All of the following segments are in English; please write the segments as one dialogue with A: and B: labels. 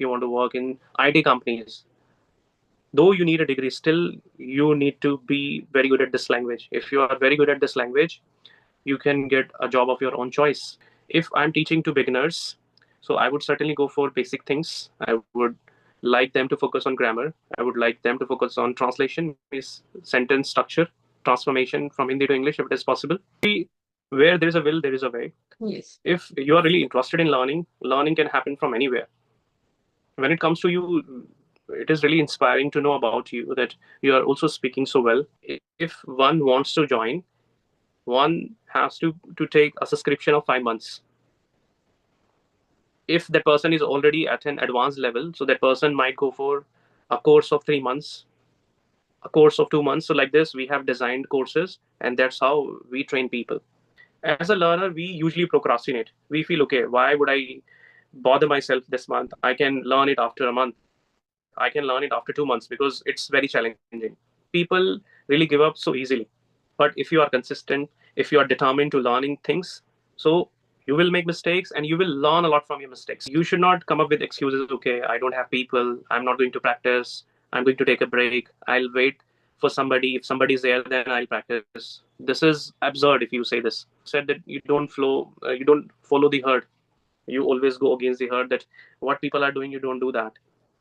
A: if you want to work in IT companies, though you need a degree, still you need to be very good at this language. If you are very good at this language, you can get a job of your own choice. If I'm teaching to beginners, so I would certainly go for basic things. I would like them to focus on grammar. I would like them to focus on translation, means sentence structure, transformation from Hindi to English if it is possible. Where there is a will, there is a way.
B: Yes.
A: If you are really interested in learning, learning can happen from anywhere. When it comes to you, it is really inspiring to know about you that you are also speaking so well. If one wants to join, one has to take a subscription of 5 months. If that person is already at an advanced level, so that person might go for a course of 3 months, a course of 2 months. So like this, we have designed courses, and that's how we train people. As a learner, we usually procrastinate. We feel, okay, why would I bother myself this month? I can learn it after a month. I can learn it after 2 months because it's very challenging. People really give up so easily. But if you are consistent, if you are determined to learning things, so you will make mistakes and you will learn a lot from your mistakes. You should not come up with excuses. Okay, I don't have people. I'm not going to practice. I'm going to take a break. I'll wait for somebody. If somebody's there, then I'll practice. This is absurd if you say this. Said that you don't follow the herd. You always go against the herd. That what people are doing, you don't do that.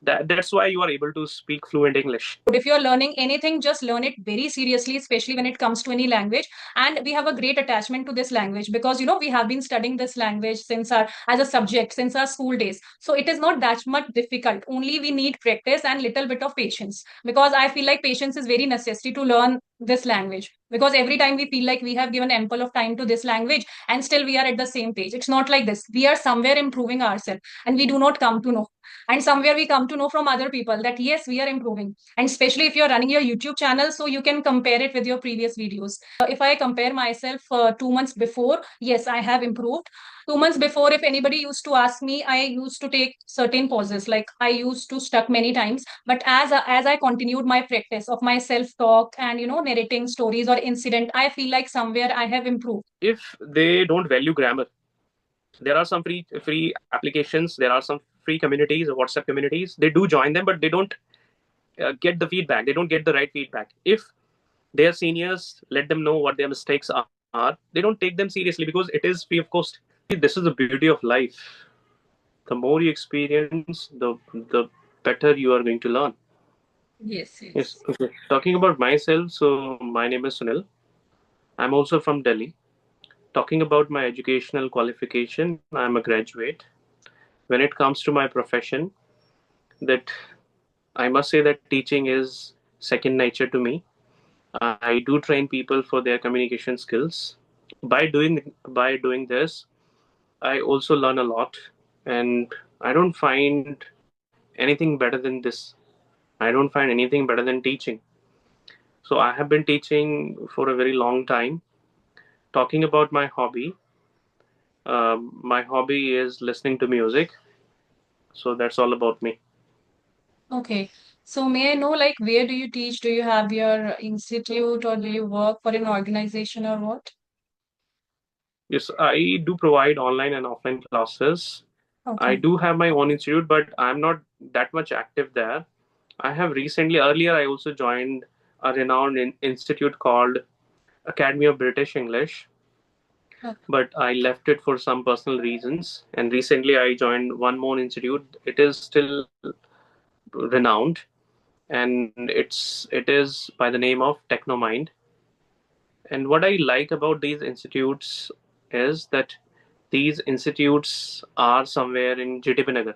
A: That's why you are able to speak fluent English.
B: If you're learning anything, just learn it very seriously, especially when it comes to any language. And we have a great attachment to this language because, we have been studying this language as a subject since our school days. So it is not that much difficult. Only we need practice and little bit of patience, because I feel like patience is very necessary to learn this language, because every time we feel like we have given ample of time to this language and still we are at the same page. It's not like this. We are somewhere improving ourselves and we do not come to know. And somewhere we come to know from other people that yes, we are improving. And especially if you're running your YouTube channel, so you can compare it with your previous videos. If I compare myself 2 months before, yes, I have improved. 2 months before, if anybody used to ask me, I used to take certain pauses, like I used to stuck many times. But as I continued my practice of my self talk and narrating stories or incident, I feel like somewhere I have improved.
A: If they don't value grammar, there are some free applications, there are some free communities, WhatsApp communities. They do join them, but they don't get the feedback. They don't get the right feedback. If their seniors let them know what their mistakes are, they don't take them seriously because it is free of cost. This is the beauty of life. The more you experience, the better you are going to learn.
B: Yes,
A: Yes.
B: yes.
A: Okay. Talking about myself, so my name is Sunil. I'm also from Delhi. Talking about my educational qualification, I'm a graduate. When it comes to my profession, that I must say that teaching is second nature to me. I do train people for their communication skills. By doing this, I also learn a lot, and I don't find anything better than this. I don't find anything better than teaching. So I have been teaching for a very long time. Talking about my hobby is listening to music. So that's all about me.
B: Okay. So may I know, like, where do you teach? Do you have your institute or do you work for an organization or what?
A: Yes, I do provide online and offline classes. I
B: Okay.
A: do have my own institute, but I'm not that much active there. I have recently, earlier, I also joined a renowned institute called Academy of British English,
B: Okay.
A: but I left it for some personal reasons. And recently, I joined one more institute. It is still renowned, and it is by the name of Technomind. And what I like about these institutes is that these institutes are somewhere in GTP Nagar.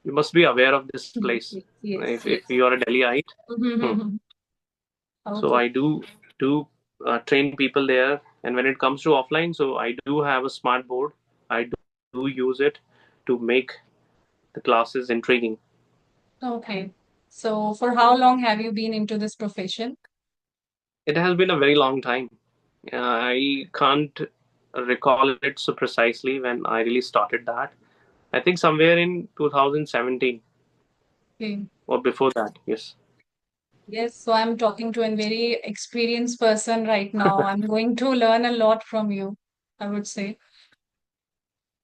A: You must be aware of this place
B: Yes, yes,
A: if
B: yes.
A: you are a Delhiite. Hmm. So
B: Okay.
A: I do train people there, and when it comes to offline, so I do have a smart board. I do use it to make the classes intriguing.
B: Okay. So for how long have you been into this profession?
A: It has been a very long time. I can't recall it so precisely when I really started that. I think somewhere in 2017
B: Okay.
A: or before that. Yes.
B: Yes, so I'm talking to a very experienced person right now. I'm going to learn a lot from you, I would say.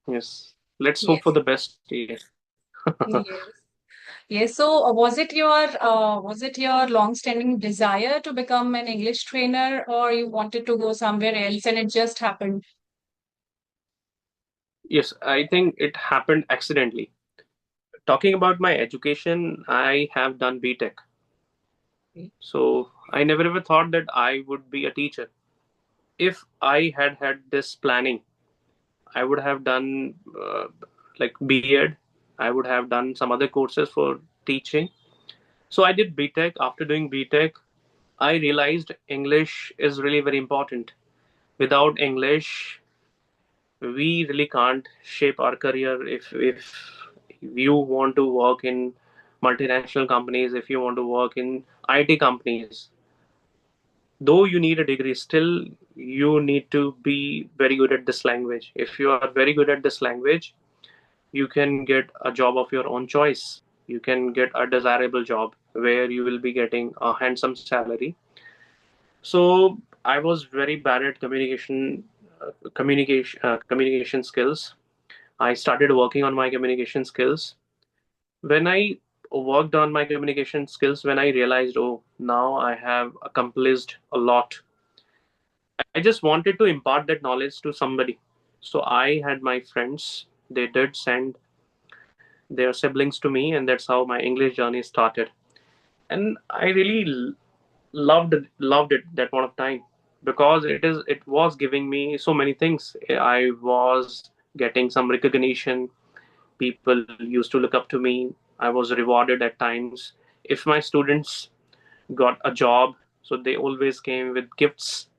A: Yes. Let's hope for
B: Yes.
A: the best. Yes.
B: Yes. Yes. So, was it your long-standing desire to become an English trainer, or you wanted to go somewhere else and it just happened?
A: Yes, I think it happened accidentally. Talking about my education, I have done BTech. So I never ever thought that I would be a teacher. If I had had this planning, I would have done like B.Ed. I would have done some other courses for teaching. So I did BTech. After doing BTech, I realized English is really very important. Without English, we really can't shape our career. If you want to work in multinational companies, if you want to work in IT companies, though you need a degree, still you need to be very good at this language. If you are very good at this language, you can get a job of your own choice. You can get a desirable job where you will be getting a handsome salary. So I was very bad at communication skills. I started working on my communication skills. When I worked on my communication skills, when I realized, oh, now I have accomplished a lot, I just wanted to impart that knowledge to somebody. So I had my friends, they did send their siblings to me, and that's how my English journey started. And I really loved it that point of time, because it was giving me so many things. I was getting some recognition. People used to look up to me. I was rewarded at times. If my students got a job, so they always came with gifts,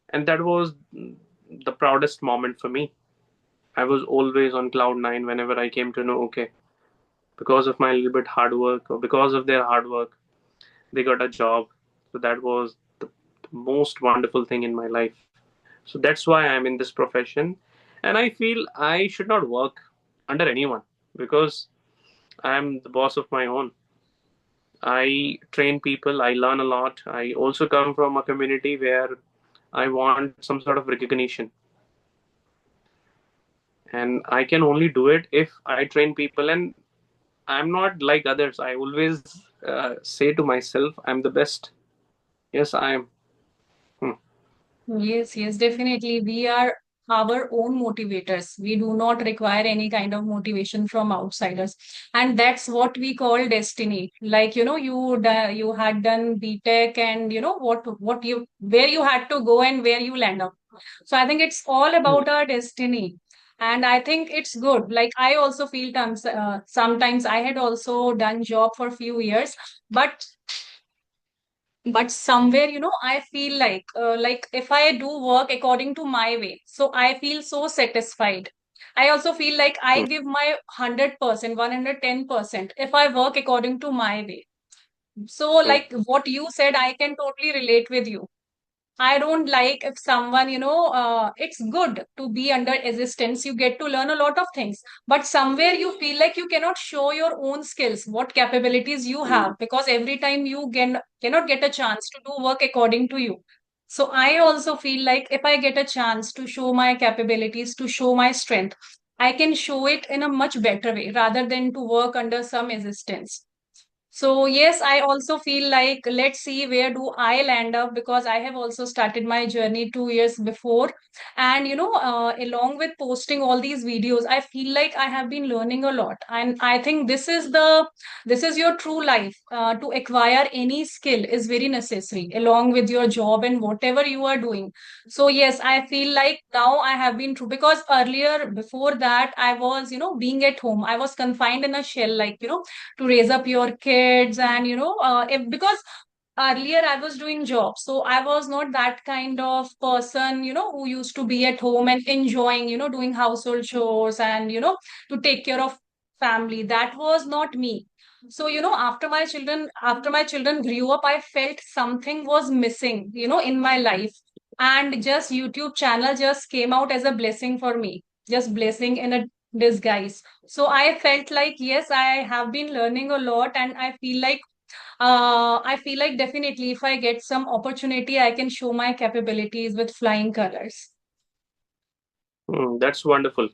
A: and that was the proudest moment for me. I was always on cloud nine whenever I came to know, okay, because of my little bit hard work, or because of their hard work, they got a job. So that was the most wonderful thing in my life. So that's why I'm in this profession. And I feel I should not work under anyone, because I'm the boss of my own. I train people, I learn a lot. I also come from a community where I want some sort of recognition. And I can only do it if I train people. And I'm not like others. I always say to myself, I'm the best. Yes, I am. Hmm.
B: Yes, yes, definitely. We are our own motivators. We do not require any kind of motivation from outsiders. And that's what we call destiny. Like, you had done BTech and what you where you had to go and where you land up. So I think it's all about our destiny. And I think it's good. Like I also feel sometimes I had also done job for a few years, but somewhere I feel like if I do work according to my way, so I feel so satisfied. I also feel like I
A: Hmm.
B: give my 100%, 110% if I work according to my way. So
A: Hmm.
B: like what you said, I can totally relate with you. I don't like if someone, it's good to be under assistance. You get to learn a lot of things, but somewhere you feel like you cannot show your own skills, what capabilities you have,
A: Hmm.
B: because every time cannot get a chance to do work according to you. So I also feel like if I get a chance to show my capabilities, to show my strength, I can show it in a much better way rather than to work under some assistance. So yes, I also feel like let's see where do I land up, because I have also started my journey 2 years before, and along with posting all these videos, I feel like I have been learning a lot, and I think this is your true life. To acquire any skill is very necessary along with your job and whatever you are doing. So yes, I feel like now I have been true, because earlier before that I was being at home, I was confined in a shell, like to raise up your kids, and because earlier I was doing job, so I was not that kind of person who used to be at home and enjoying doing household chores and to take care of family. That was not me. So after my children grew up, I felt something was missing in my life, and just YouTube channel just came out as a blessing for me, just blessing in a disguise. So I felt like, yes, I have been learning a lot, and I feel like definitely if I get some opportunity, I can show my capabilities with flying colors.
A: Hmm. That's wonderful.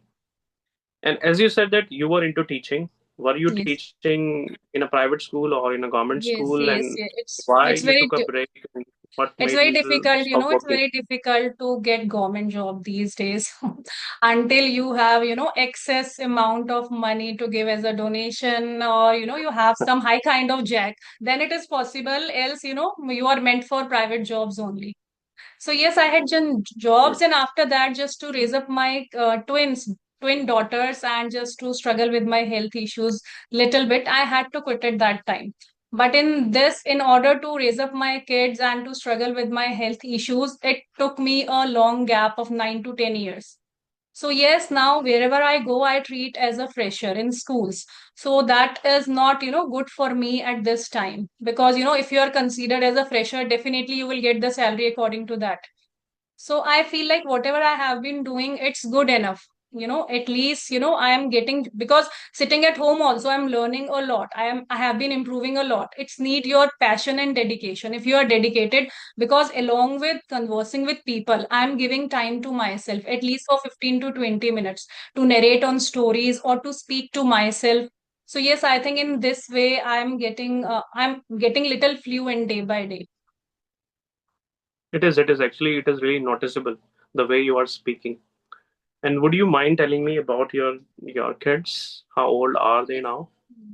A: And as you said that you were into teaching, were you
B: Yes.
A: teaching in a private school or in a government school,
B: Yes,
A: and
B: yes, yeah.
A: why
B: It's
A: you took
B: very
A: a break and what
B: it's
A: made
B: very
A: you
B: difficult,
A: stop
B: it's
A: working?
B: very difficult to get government job these days until you have, excess amount of money to give as a donation, or, you have some high kind of jack, then it is possible. Else, you are meant for private jobs only. So yes, I had done jobs, and after that, just to raise up my twin daughters, and just to struggle with my health issues little bit, I had to quit at that time. But in order to raise up my kids and to struggle with my health issues, it took me a long gap of 9 to 10 years. So yes, now wherever I go, I treat as a fresher in schools. So that is not, good for me at this time, because, if you are considered as a fresher, definitely you will get the salary according to that. So I feel like whatever I have been doing, it's good enough. At least, I am getting, because sitting at home also, I'm learning a lot. I have been improving a lot. It's need your passion and dedication. If you are dedicated, because along with conversing with people, I'm giving time to myself, at least for 15 to 20 minutes, to narrate on stories or to speak to myself. So yes, I think in this way, I'm getting little fluent day by day.
A: It is actually, it is really noticeable the way you are speaking. And would you mind telling me about your kids? How old are they now?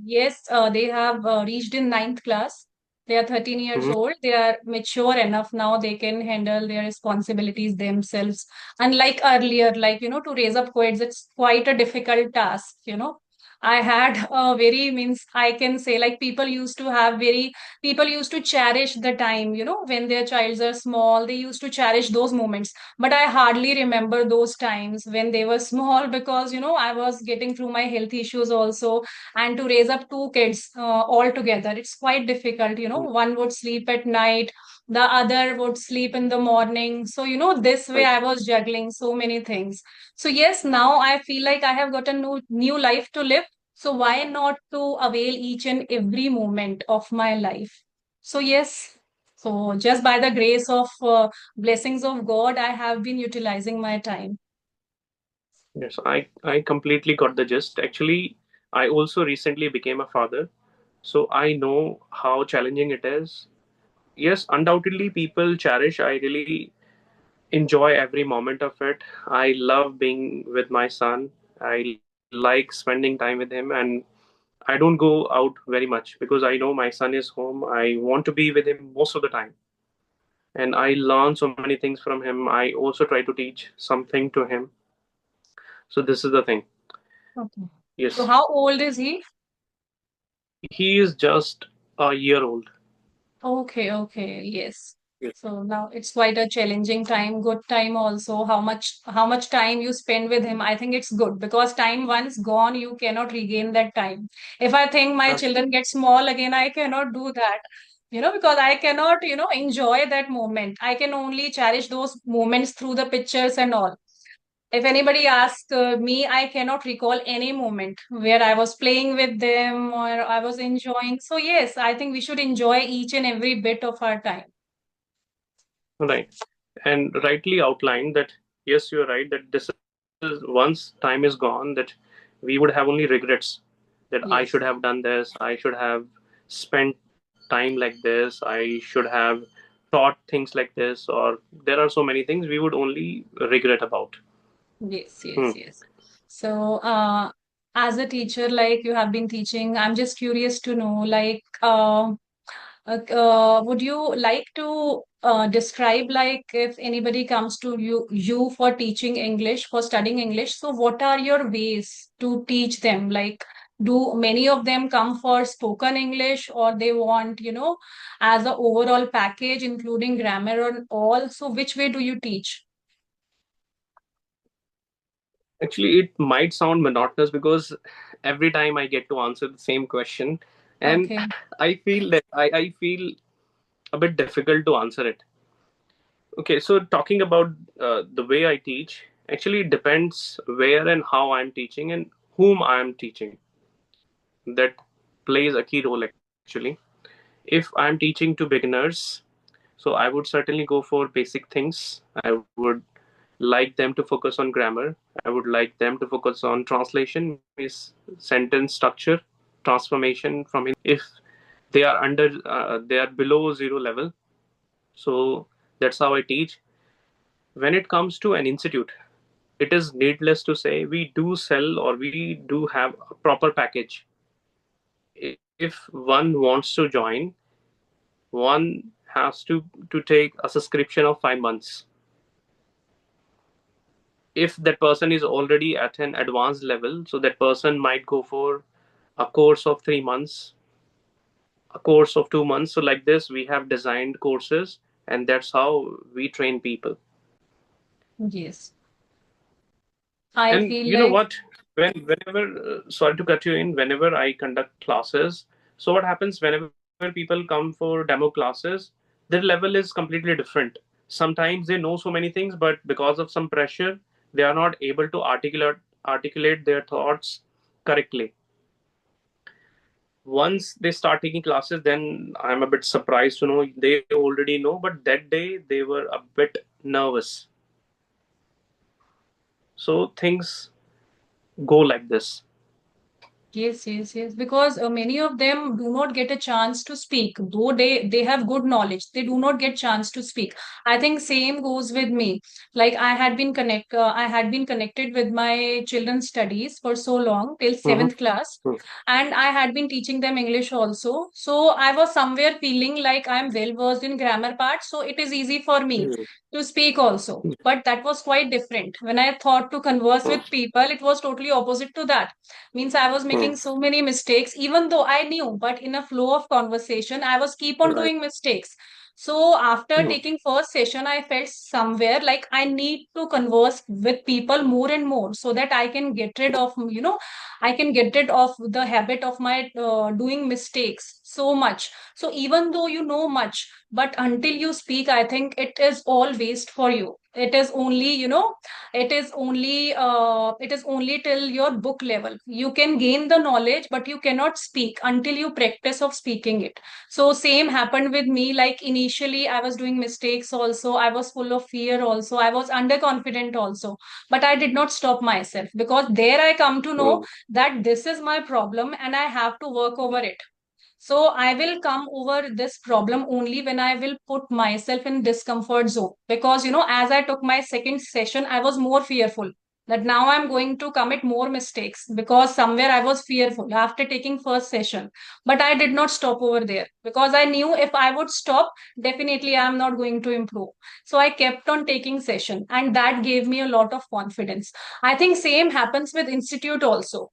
B: Yes, they have reached in ninth class. They are 13 years
A: Hmm.
B: old. They are mature enough now. They can handle their responsibilities themselves. Unlike earlier, like, to raise up kids, it's quite a difficult task. I had a very, means I can say, like, people used to cherish the time, when their childs are small. They used to cherish those moments. But I hardly remember those times when they were small, because, I was getting through my health issues also, and to raise up two kids all together, it's quite difficult. One would sleep at night, the other would sleep in the morning. So, this way
A: Right.
B: I was juggling so many things. So yes, now I feel like I have got a new life to live. So why not to avail each and every moment of my life? So yes, so just by the grace of blessings of God, I have been utilizing my time.
A: Yes, I completely got the gist. Actually, I also recently became a father, so I know how challenging it is. Yes, undoubtedly, people cherish. I really enjoy every moment of it. I love being with my son. I like spending time with him, and I don't go out very much because I know my son is home. I want to be with him most of the time, and I learn so many things from him. I also try to teach something to him. So this is the thing.
B: Okay. So
A: Yes,
B: how old is he?
A: he is just a year old.
B: Okay, okay, yes.
A: Yes,
B: So now it's quite a challenging time, good time also. How much time you spend with him, I think it's good, because time once gone, you cannot regain that time. If I think my children get small again, I cannot do that. Because I cannot, enjoy that moment. I can only cherish those moments through the pictures and all. If anybody asks me, I cannot recall any moment where I was playing with them or I was enjoying. So, yes, I think we should enjoy each and every bit of our time.
A: right. And rightly outlined that, yes, you're right, that this is once time is gone, that we would have only regrets, that I should
B: Yes,
A: have done this, I should have spent time like this, I should have taught things like this, or there are so many things we would only regret about.
B: yes,
A: Hmm.
B: yes, yes. So, as a teacher, like you have been teaching, I'm just curious to know, like, would you like to describe, like, if anybody comes to you for teaching English, for studying English, so what are your ways to teach them? Like, do many of them come for spoken English, or they want, as a overall package, including grammar and all? So which way do you teach?
A: Actually, it might sound monotonous because every time I get to answer the same question, and
B: Okay.
A: I feel a bit difficult to answer it. Okay, so talking about the way I teach, actually it depends where and how I'm teaching and whom I'm teaching. That plays a key role actually. If I'm teaching to beginners, so I would certainly go for basic things. I would like them to focus on grammar. I would like them to focus on translation, means sentence structure, transformation from if they are they are below zero level. So that's how I teach. When it comes to an institute, it is needless to say we do sell or we do have a proper package. If one wants to join, one has to take a subscription of 5 months. If that person is already at an advanced level, so that person might go for a course of 3 months, a course of 2 months. So like this we have designed courses, and that's how we train people.
B: Yes. I
A: And
B: feel
A: you know
B: like,
A: what, whenever sorry to cut you in, whenever I conduct classes, so what happens whenever people come for demo classes, their level is completely different. Sometimes they know so many things, but because of some pressure they are not able to articulate their thoughts correctly. Once they start taking classes, then I'm a bit surprised to know they already know, but that day they were a bit nervous. So things go like this.
B: yes, yes, yes. Because many of them do not get a chance to speak, though they have good knowledge. They do not get chance to speak. I think same goes with me. Like I had been connected with my children's studies for so long till
A: Mm-hmm.
B: seventh class, and I had been teaching them English also. So I was somewhere feeling like I'm well versed in grammar part, so it is easy for me to speak also. But that was quite different. When I thought to converse with people, it was totally opposite to that. Means I was making so many mistakes even though I knew, but in a flow of conversation I was keep on
A: Right.
B: doing mistakes. So after taking first session I felt somewhere like I need to converse with people more and more so that I can get rid of, I can get rid of the habit of my doing mistakes so much. So even though you know much, but until you speak, I think it is all waste for you. It is only, it is only till your book level you can gain the knowledge, but you cannot speak until you practice of speaking it. So same happened with me. Like initially I was doing mistakes also, I was full of fear also, I was underconfident also, but I did not stop myself, because there I come to know that this is my problem and I have to work over it. So I will come over this problem only when I will put myself in discomfort zone. Because, as I took my second session, I was more fearful that now I'm going to commit more mistakes, because somewhere I was fearful after taking first session. But I did not stop over there, because I knew if I would stop, definitely I'm not going to improve. So I kept on taking session, and that gave me a lot of confidence. I think same happens with institute also.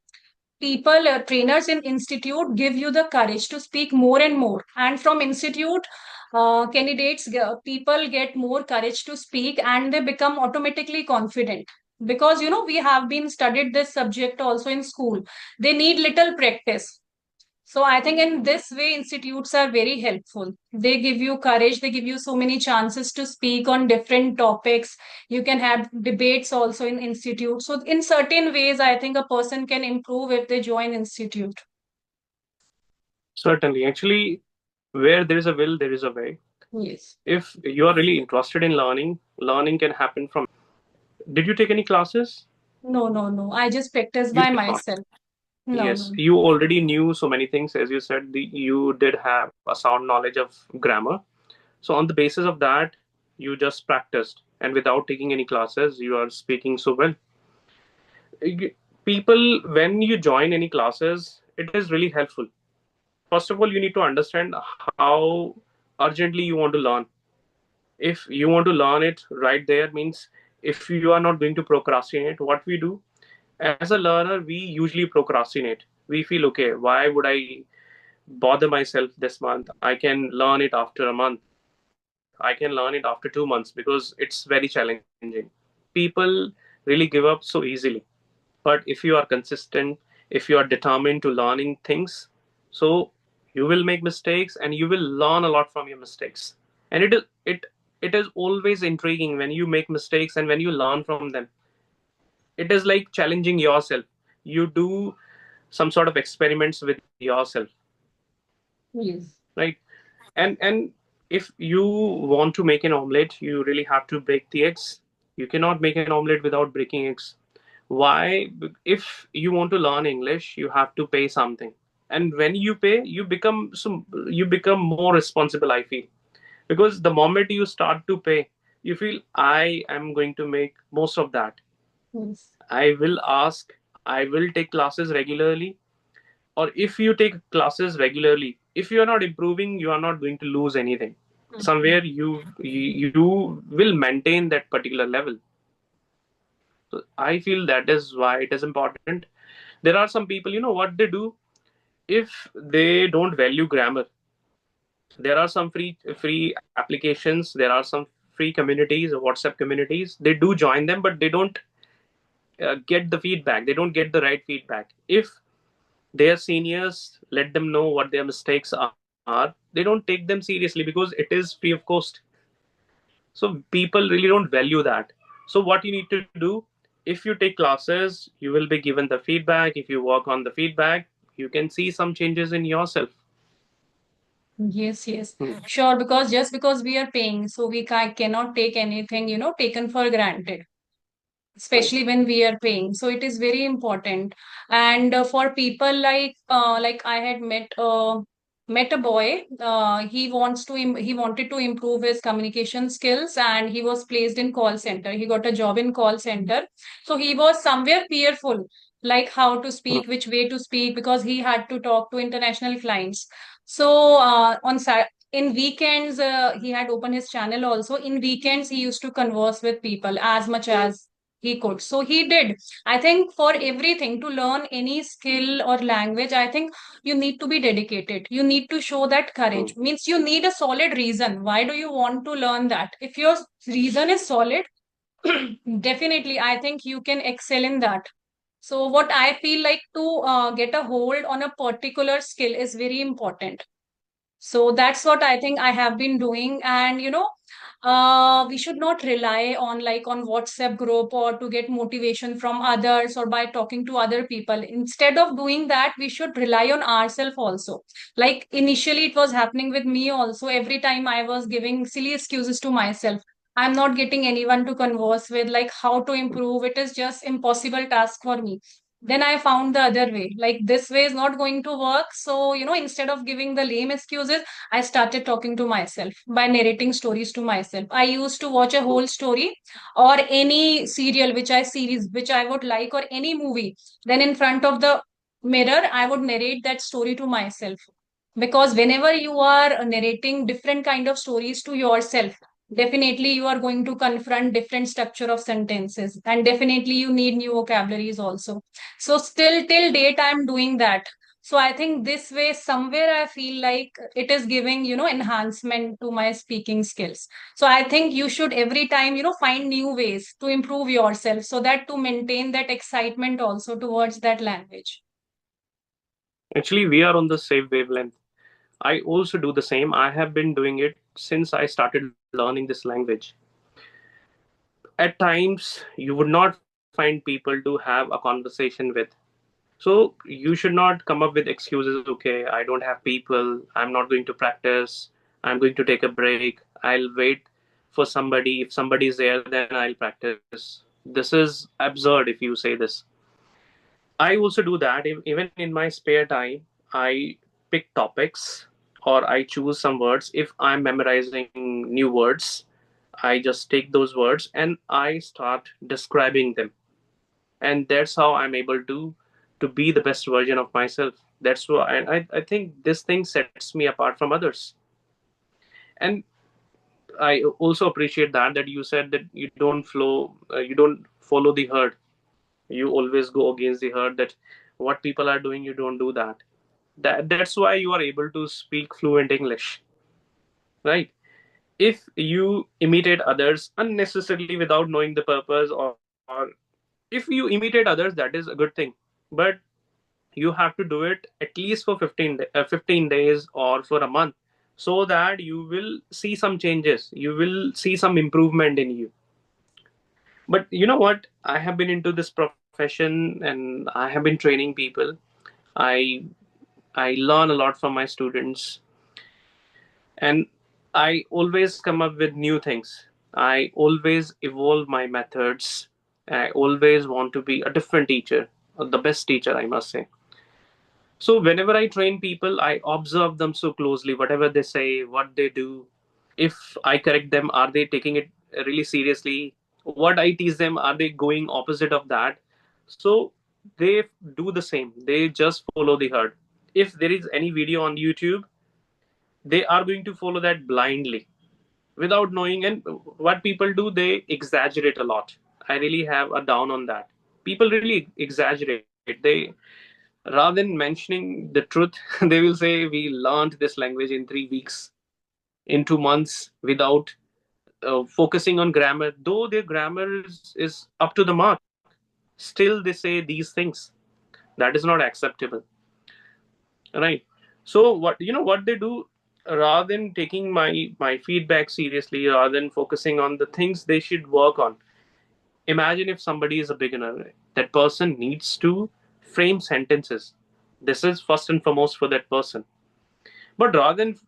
B: People, trainers in institute give you the courage to speak more and more, and from institute, people get more courage to speak, and they become automatically confident. Because we have been studied this subject also in school, they need little practice. So I think in this way, institutes are very helpful. They give you courage, they give you so many chances to speak on different topics. You can have debates also in institute. So in certain ways, I think a person can improve if they join institute.
A: Certainly. Actually, where there is a will, there is a way.
B: Yes.
A: If you are really interested in learning, learning can happen from. Did you take any classes?
B: No, no, no. I just practice
A: You
B: by
A: did not.
B: myself. No,
A: Yes,
B: no.
A: you already knew so many things. As you said, you did have a sound knowledge of grammar. So, on the basis of that, you just practiced. And without taking any classes, you are speaking so well. People, when you join any classes, it is really helpful. First of all, you need to understand how urgently you want to learn. If you want to learn it right there, means if you are not going to procrastinate, what we do as a learner, we usually procrastinate. We feel, okay, why would I bother myself this month? I can learn it after a month, I can learn it after 2 months, because it's very challenging. People really give up so easily. But if you are consistent, if you are determined to learning things, so you will make mistakes and you will learn a lot from your mistakes. And it is always intriguing when you make mistakes and when you learn from them. It is like challenging yourself. You do some sort of experiments with yourself,
B: Yes.
A: right? And if you want to make an omelette, you really have to break the eggs. You cannot make an omelette without breaking eggs. Why? If you want to learn English, you have to pay something, and when you pay, you become more responsible, I feel, because the moment you start to pay, you feel I am going to make most of that.
B: Yes.
A: I will ask, I will take classes regularly, or if you take classes regularly, if you are not improving, you are not going to lose anything.
B: Mhm.
A: Somewhere you will maintain that particular level. So I feel that is why it is important. There are some people, what they do, if they don't value grammar, there are some free applications, there are some free communities, WhatsApp communities, they do join them, but they don't get the feedback, they don't get the right feedback. If their seniors let them know what their mistakes are, they don't take them seriously because it is free of cost. So people really don't value that. So what you need to do, if you take classes, you will be given the feedback. If you work on the feedback, you can see some changes in yourself.
B: Yes, yes.
A: Hmm.
B: Sure, because just because we are paying, so we cannot take anything, taken for granted,
A: Right.
B: especially when we are paying. So it is very important. And for people like I had met a boy. He wanted to improve his communication skills, and he was placed in call center. He got a job in call center. So he was somewhere fearful, like how to speak,
A: Hmm.
B: which way to speak, because he had to talk to international clients. So in weekends, he had opened his channel also. In weekends, he used to converse with people as much as he could. So he did. I think for everything, to learn any skill or language, I think you need to be dedicated. You need to show that courage.
A: Hmm.
B: Means you need a solid reason. Why do you want to learn that? If your reason is solid, definitely, I think you can excel in that. So what I feel like, to get a hold on a particular skill is very important. So that's what I think I have been doing. And we should not rely on, like, on WhatsApp group, or to get motivation from others, or by talking to other people. Instead of doing that, we should rely on ourselves also. Like initially it was happening with me also. Every time I was giving silly excuses to myself. I'm not getting anyone to converse with, like how to improve. It is just impossible task for me. Then I found the other way. Like this way is not going to work. So, instead of giving the lame excuses, I started talking to myself by narrating stories to myself. I used to watch a whole story, or any serial which I would like, or any movie. Then in front of the mirror, I would narrate that story to myself. Because whenever you are narrating different kind of stories to yourself, definitely you are going to confront different structure of sentences, and definitely you need new vocabularies also. So still till date I'm doing that. So I think this way, somewhere I feel like it is giving, enhancement to my speaking skills. So I think you should every time, find new ways to improve yourself, so that to maintain that excitement also towards that language.
A: Actually, we are on the same wavelength. I also do the same. I have been doing it since I started learning this language. At times, you would not find people to have a conversation with. So you should not come up with excuses. Okay, I don't have people. I'm not going to practice. I'm going to take a break. I'll wait for somebody. If somebody is there, then I'll practice. This is absurd if you say this. I also do that. Even in my spare time, I pick topics or I choose some words. If I'm memorizing new words, I just take those words and I start describing them, and that's how I'm able to be the best version of myself. That's why I think this thing sets me apart from others. And I also appreciate that you said that you don't follow the herd. You always go against the herd, that what people are doing, you don't do that. That's why you are able to speak fluent English, right? If you imitate others unnecessarily without knowing the purpose, or if you imitate others, that is a good thing. But you have to do it at least for 15 days or for a month, so that you will see some changes, you will see some improvement in you. But you know what, I have been into this profession and I have been training people. I i learn a lot from my students, and I always come up with new things. I always evolve my methods. I always want to be a different teacher, the best teacher, I must say. So whenever I train people, I observe them so closely, whatever they say, what they do. If I correct them, are they taking it really seriously? What I teach them, are they going opposite of that? So they do the same. They just follow the herd. If there is any video on YouTube, they are going to follow that blindly without knowing. And what people do, they exaggerate a lot. I really have a down on that. People really exaggerate. They, rather than mentioning the truth, they will say we learned this language in 3 weeks, in 2 months, without focusing on grammar. Though their grammar is up to the mark, still they say these things. That is not acceptable, right? So what they do, rather than taking my feedback seriously, rather than focusing on the things they should work on. Imagine if somebody is a beginner, that person needs to frame sentences. This is first and foremost for that person. But rather than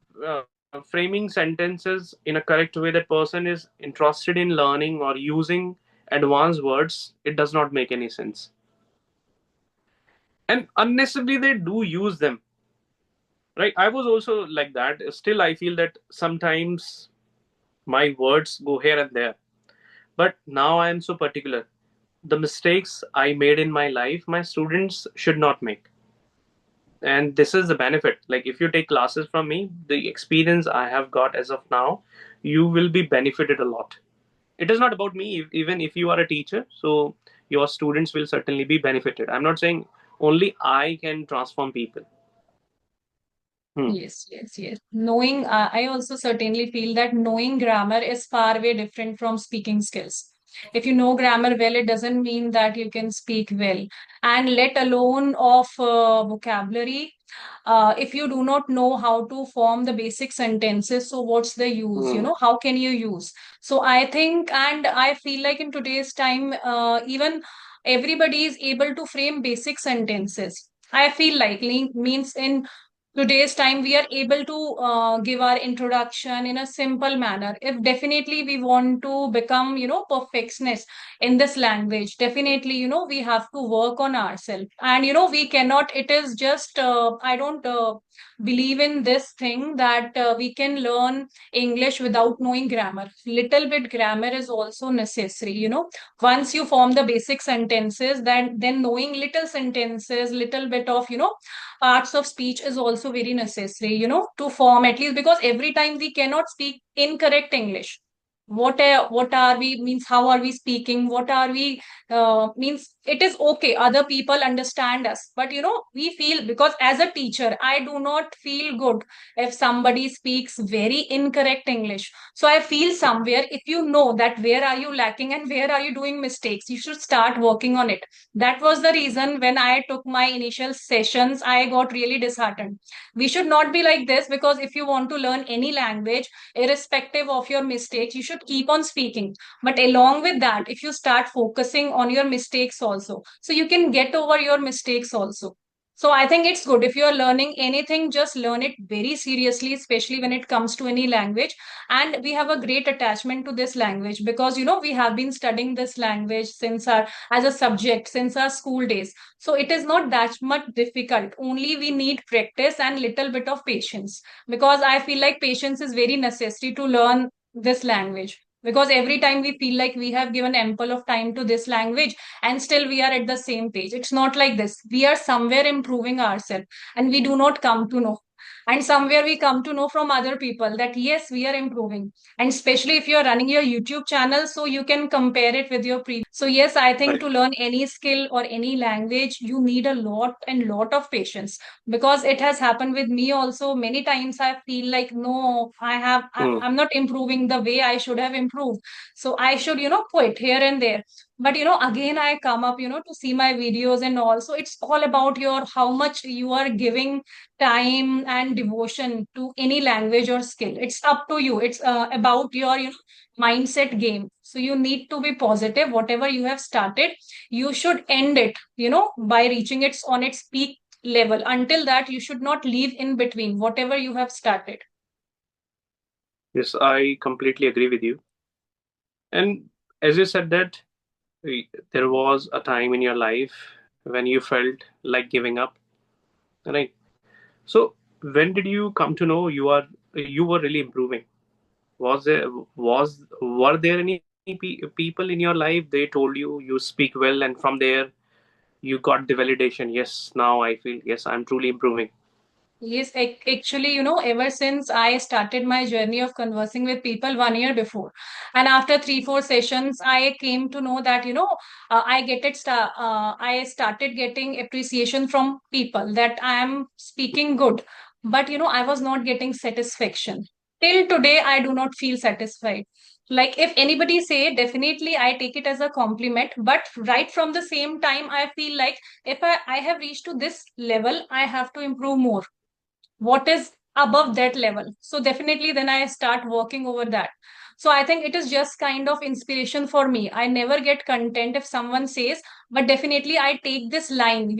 A: framing sentences in a correct way, that person is interested in learning or using advanced words, it does not make any sense. And unnecessarily, they do use them. Right? I was also like that. Still, I feel that sometimes my words go here and there. But now I am so particular. The mistakes I made in my life, my students should not make. And this is the benefit. Like if you take classes from me, the experience I have got as of now, you will be benefited a lot. It is not about me. Even if you are a teacher, so your students will certainly be benefited. I'm not saying only I can transform people. Hmm.
B: Yes, yes, yes. Knowing, I also certainly feel that knowing grammar is far way different from speaking skills. If you know grammar well, it doesn't mean that you can speak well. And let alone of vocabulary, if you do not know how to form the basic sentences, so what's the use?
A: Hmm.
B: How can you use? So I think, and I feel like in today's time, even everybody is able to frame basic sentences. I feel like means in today's time we are able to give our introduction in a simple manner. If definitely we want to become perfectionist in this language, definitely we have to work on ourselves. And we cannot, it is just I don't believe in this thing that we can learn English without knowing grammar. Little bit grammar is also necessary. Once you form the basic sentences, then knowing little sentences, little bit of parts of speech is also very necessary, to form at least, because every time we cannot speak incorrect English. What are we means, how are we speaking, what are we means, it is okay, other people understand us, but we feel, because as a teacher I do not feel good if somebody speaks very incorrect English. So I feel somewhere, if you know that where are you lacking and where are you doing mistakes, you should start working on it. That was the reason when I took my initial sessions, I got really disheartened. We should not be like this, because if you want to learn any language, irrespective of your mistakes, you should keep on speaking. But along with that, if you start focusing on your mistakes also, so you can get over your mistakes also. So I think it's good, if you are learning anything, just learn it very seriously, especially when it comes to any language. And we have a great attachment to this language, because we have been studying this language since our as a subject since our school days. So it is not that much difficult. Only we need practice and little bit of patience, because I feel like patience is very necessary to learn this language. Because every time we feel like we have given ample of time to this language and still we are at the same page. It's not like this. We are somewhere improving ourselves and we do not come to know. And somewhere we come to know from other people that yes, we are improving. And especially if you're running your YouTube channel, so you can compare it with your previous. So yes, I think to
A: Right.
B: learn any skill or any language, you need a lot and lot of patience, because it has happened with me also. Many times I feel like, no,
A: Hmm.
B: I'm not improving the way I should have improved. So I should, quit here and there. But again I come up, to see my videos and all. So it's all about your how much you are giving time and devotion to any language or skill. It's up to you. It's about your mindset game. So you need to be positive. Whatever you have started, you should end it by reaching its on its peak level. Until that, you should not leave in between whatever you have started.
A: Yes, I completely agree with you. And as you said that there was a time in your life when you felt like giving up, right? So when did you come to know you were really improving? Were there any people in your life they told you speak well, and from there you got the validation? Yes, now I feel yes, I'm truly improving.
B: Yes, actually, ever since I started my journey of conversing with people 1 year before, and after 3, 4 sessions, I came to know that, I started getting appreciation from people that I am speaking good, but, I was not getting satisfaction. Till today, I do not feel satisfied. Like if anybody say, definitely I take it as a compliment, but right from the same time, I feel like if I have reached to this level, I have to improve more, what is above that level. So definitely then I start working over that. So I think it is just kind of inspiration for me. I never get content if someone says, but definitely I take this line,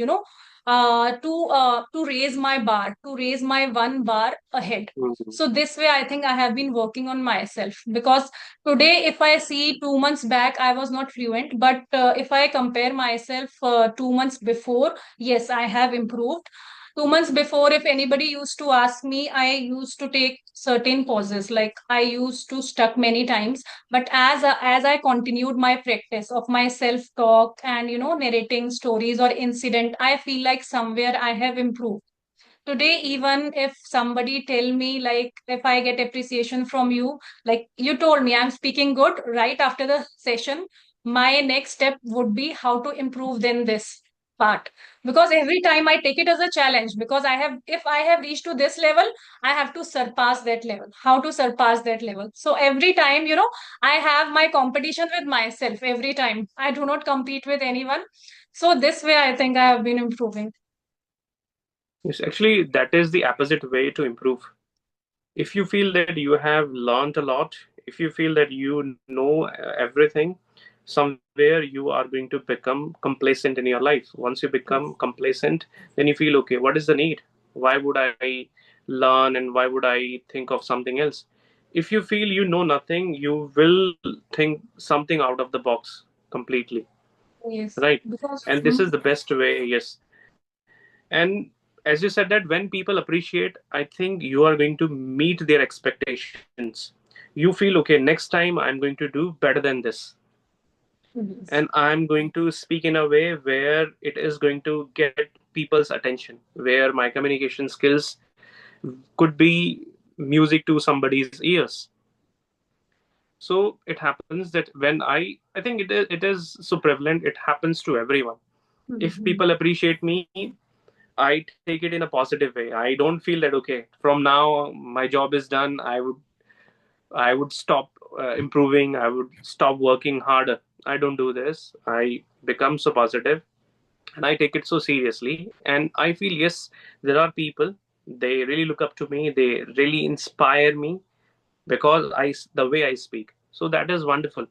B: to raise my bar, to raise my one bar ahead.
A: Mhm.
B: So this way I think I have been working on myself, because today if I see 2 months back I was not fluent, but if I compare myself 2 months before, yes, I have improved. 2 months before, if anybody used to ask me, I used to take certain pauses. Like I used to stuck many times. But as I continued my practice of my self talk and narrating stories or incident, I feel like somewhere I have improved. Today, even if somebody tell me, like if I get appreciation from you, like you told me I'm speaking good right after the session, my next step would be how to improve then this part. Because every time I take it as a challenge, because I have if I have reached to this level, I have to surpass that level. How to surpass that level? So every time, I have my competition with myself. Every time I do not compete with anyone. So this way I think I have been improving.
A: Yes, actually, that is the opposite way to improve. If you feel that you have learned a lot, if you feel that you know everything, somewhere you are going to become complacent in your life. Once you become
B: Yes.
A: complacent, then you feel, okay, what is the need? Why would I learn, and why would I think of something else? If you feel you know nothing, you will think something out of the box completely,
B: Yes,
A: right?
B: because
A: And this is the best way, yes. And as you said, that when people appreciate, I think you are going to meet their expectations. You feel, okay, next time I'm going to do better than this. And
B: yes,
A: I'm going to speak in a way where it is going to get people's attention, where my communication skills could be music to somebody's ears. So it happens that when I think it is so prevalent, it happens to everyone. If
B: Mhm.
A: people appreciate me, I take it in a positive way. I don't feel that, okay, from now my job is done. I would stop improving. I would stop working harder. I don't do this. I become so positive, and I take it so seriously. And I feel, yes, there are people, they really look up to me. They really inspire me because the way I speak. So that is wonderful.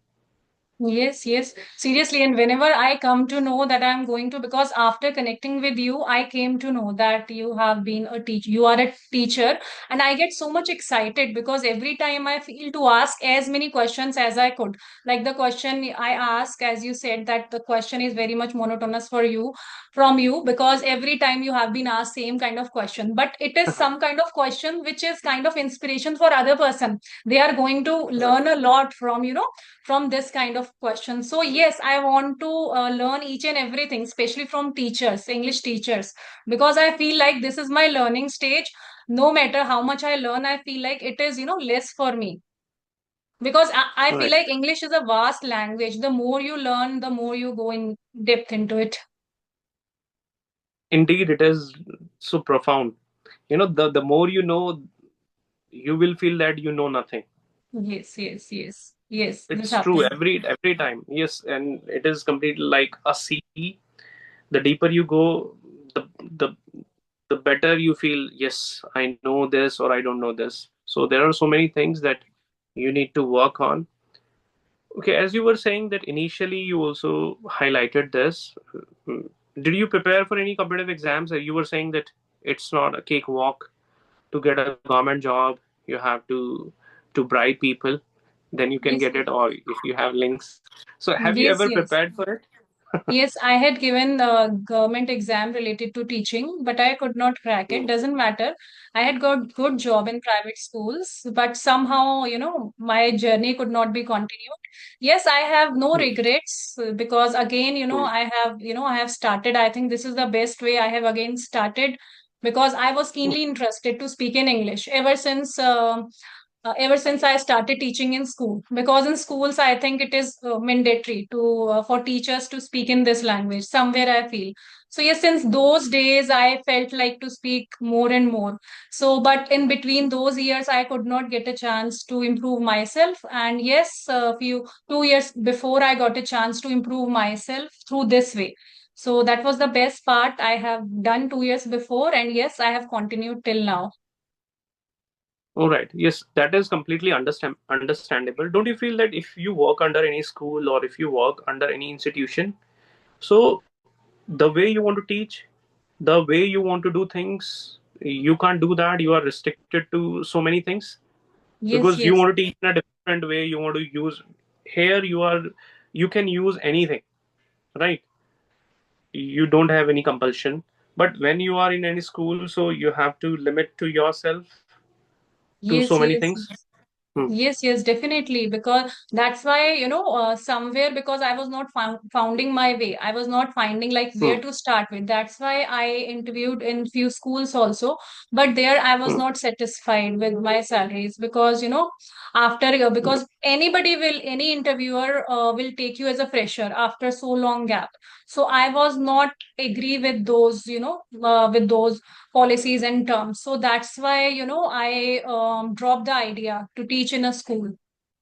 B: Yes, yes, seriously. And whenever I come to know that I'm going to, because after connecting with you, I came to know that you have been a teacher, you are a teacher, and I get so much excited because every time I feel to ask as many questions as I could. Like the question I ask, as you said, that the question is very much monotonous for you, from you, because every time you have been asked same kind of question, but it is some kind of question which is kind of inspiration for other person. They are going to learn a lot from, from this kind of question. So yes, I want to learn each and everything, especially from teachers, English teachers, because I feel like this is my learning stage. No matter how much I learn, I feel like it is, less for me, because I feel
A: Right.
B: like English is a vast language. The more you learn, the more you go in depth into it.
A: Indeed, it is so profound. The more you know, you will feel that you know nothing.
B: Yes, yes, yes, yes, this
A: It's true
B: happens.
A: every time. Yes, and it is completely like a sea. The deeper you go, the the better you feel. Yes, I know this or I don't know this. So there are so many things that you need to work on. Okay, as you were saying that initially you also highlighted this. mm, Did you prepare for any competitive exams? You were saying that it's not a cakewalk to get a government job. You have to bribe people. then you can
B: Yes,
A: get it, or if you have links. So have you
B: yes,
A: ever
B: yes.
A: prepared for it?
B: Yes, I had given the government exam related to teaching, but I could not crack it.
A: Hmm.
B: Doesn't matter. I had got good job in private schools, but somehow, my journey could not be continued. Yes, I have no
A: Hmm.
B: regrets because again,
A: Hmm.
B: I have started. I think this is the best way I have again started because I was
A: Hmm.
B: keenly interested to speak in English ever since I started teaching in school. Because in schools, I think it is mandatory to for teachers to speak in this language. Somewhere I feel so. Yes, since those days, I felt like to speak more and more. So, but in between those years, I could not get a chance to improve myself. And yes, a few 2 years before, I got a chance to improve myself through this way. So that was the best part I have done 2 years before, and yes, I have continued till now.
A: All right. Yes, that is completely understandable. Don't you feel that if you work under any school or if you work under any institution, so the way you want to teach, the way you want to do things, you can't do that. You are restricted to so many things
B: Yes,
A: because you
B: yes.
A: want to teach in a different way. You want to use here. You can use anything, right? You don't have any compulsion. But when you are in any school, so you have to limit to yourself to so
B: Yes,
A: many
B: yes,
A: things.
B: yes.
A: Hmm.
B: Yes, yes, definitely. Because that's why, somewhere because I was not founding my way. I was not finding like
A: Hmm.
B: where to start with. That's why I interviewed in few schools also. But there I was
A: Hmm.
B: not satisfied with my salaries because,
A: Hmm.
B: because any interviewer will take you as a fresher after so long gap. So I was not agree with those, with those policies and terms. So that's why, I dropped the idea to teach in a school.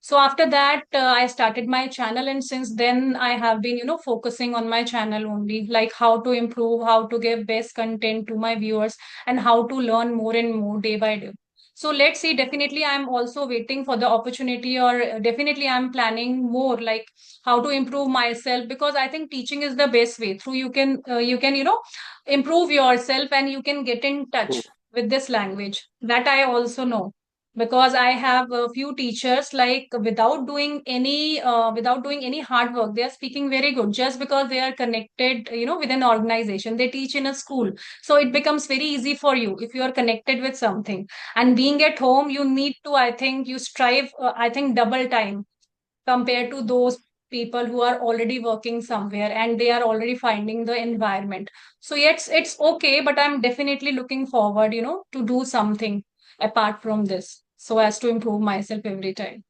B: So after that, I started my channel, and since then, I have been, focusing on my channel only, like how to improve, how to give best content to my viewers, and how to learn more and more day by day. So let's see. Definitely, I'm also waiting for the opportunity, or definitely, I'm planning more, like how to improve myself because I think teaching is the best way. Through you can, improve yourself and you can get in touch
A: Hmm.
B: with this language. That I also know because I have a few teachers like without doing any hard work, they are speaking very good just because they are connected, with an organization. They teach in a school, so it becomes very easy for you if you are connected with something. And being at home, you need to, I think, you strive, I think, double time compared to those people who are already working somewhere and they are already finding the environment. So yes, it's okay, but I'm definitely looking forward, to do something apart from this so as to improve myself every time.